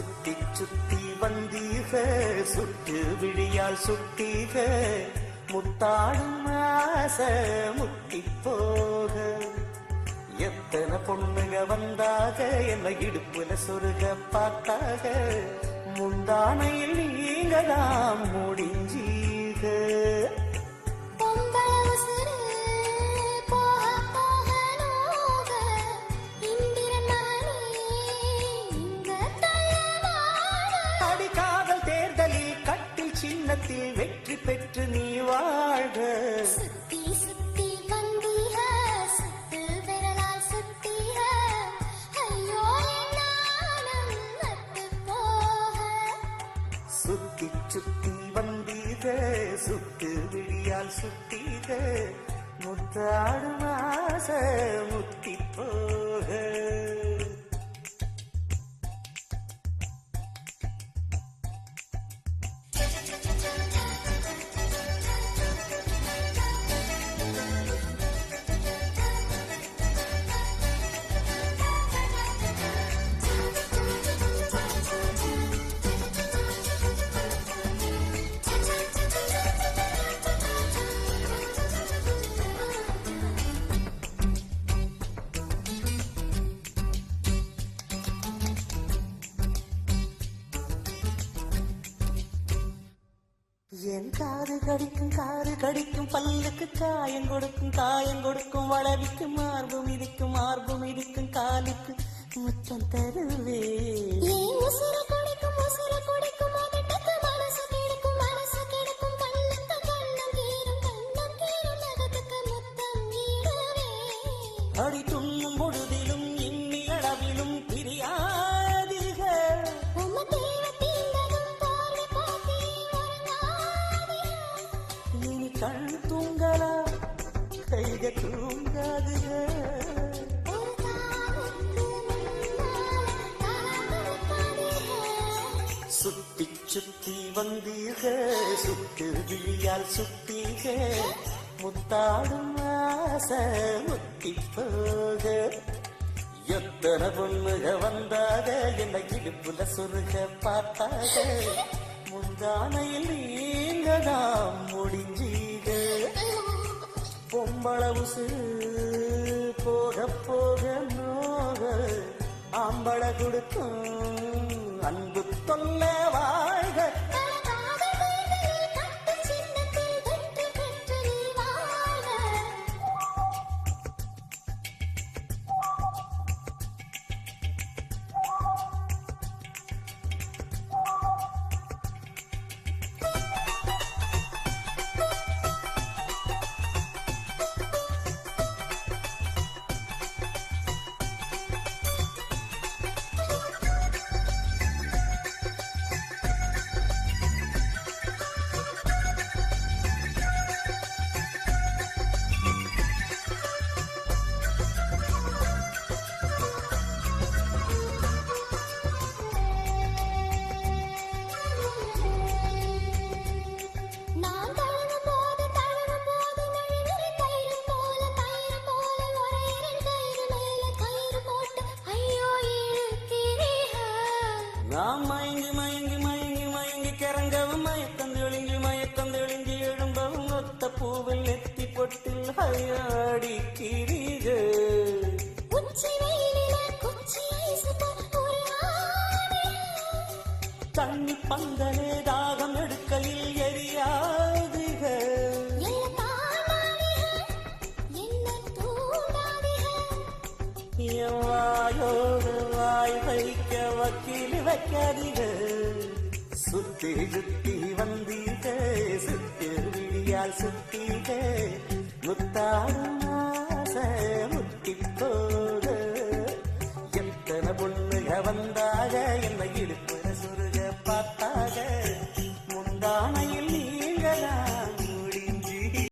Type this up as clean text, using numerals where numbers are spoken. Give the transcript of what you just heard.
சுத்தி சுத்தி வந்தீக சுட்டு விழியால் சுட்டீக முத்தாடும் ஆசை முத்தி போக எத்தனை பொண்ணுங்க வந்தாக என்ன இடுப்புல சொருக பார்த்தாக முந்தானையில் நீங்க தான் முடிஞ்சீக சின்னத்தில் வெற்றி பெற்று நீ வாழ்க சுத்தி சுத்தி வந்தீக சுத்து விரலால் சுத்தீக ஐயோ நானும் நட்டு போக சுத்தி சுத்தி வந்தீக சுத்து விழியால் சுத்தீக முத்தாடும் ஆசை முத்தி போக என் காது கடிக்கும் பல்லுக்கு காயம் கொடுக்கும் வளவிக்கு மார்பு மிதிக்கும் காலுக்கு முத்தம் தருவே உசுர குடிக்கும் மனசு கிடக்கும் கண்ணுக்கு கண்ணம் கீரும் நகத்துக்கு முத்தம் ஈடவே அடி துண்ணும் பொழுதிலும் இன்னி அளவிலும் பிரியாதீக இனி கண் தூங்கலா கைக தூங்காதுக சுத்தி சுத்தி வந்தீக சுட்டு விழியால் சுத்தீக முத்தாடும் ஆசை முத்தி போக எத்தனை பொண்ணுக வந்தாக என்ன இடுப்புல சொருக பார்த்தாக முந்தானையில் நீங்க தான் முடிஞ்சீக பொம்பள உசுறு போக போக நோக ஆம்பள கொடுக்கும் அன்பு தொல்ல வாழ்க நாம் மயங்கி கிறங்கவும் மயக்கம் தெளிஞ்சு எழும்பவும் ஒத்த பூவில் நெத்தி பொட்டில் ஹையாடி கிரிக தண்ணி பந்தலே தாகம் எடுக்கையில் எரியாதுக வாயோடு வாய் வைக்க வக்கீல் வைக்காதீக சுத்தி சுத்தி வந்தீக சுத்தி விழியால் சுத்தீக முத்தாடும் ஆசை முத்தி போக எத்தனை பொண்ணுக வந்தாக என்ன இடுப்புல சொருக பார்த்தா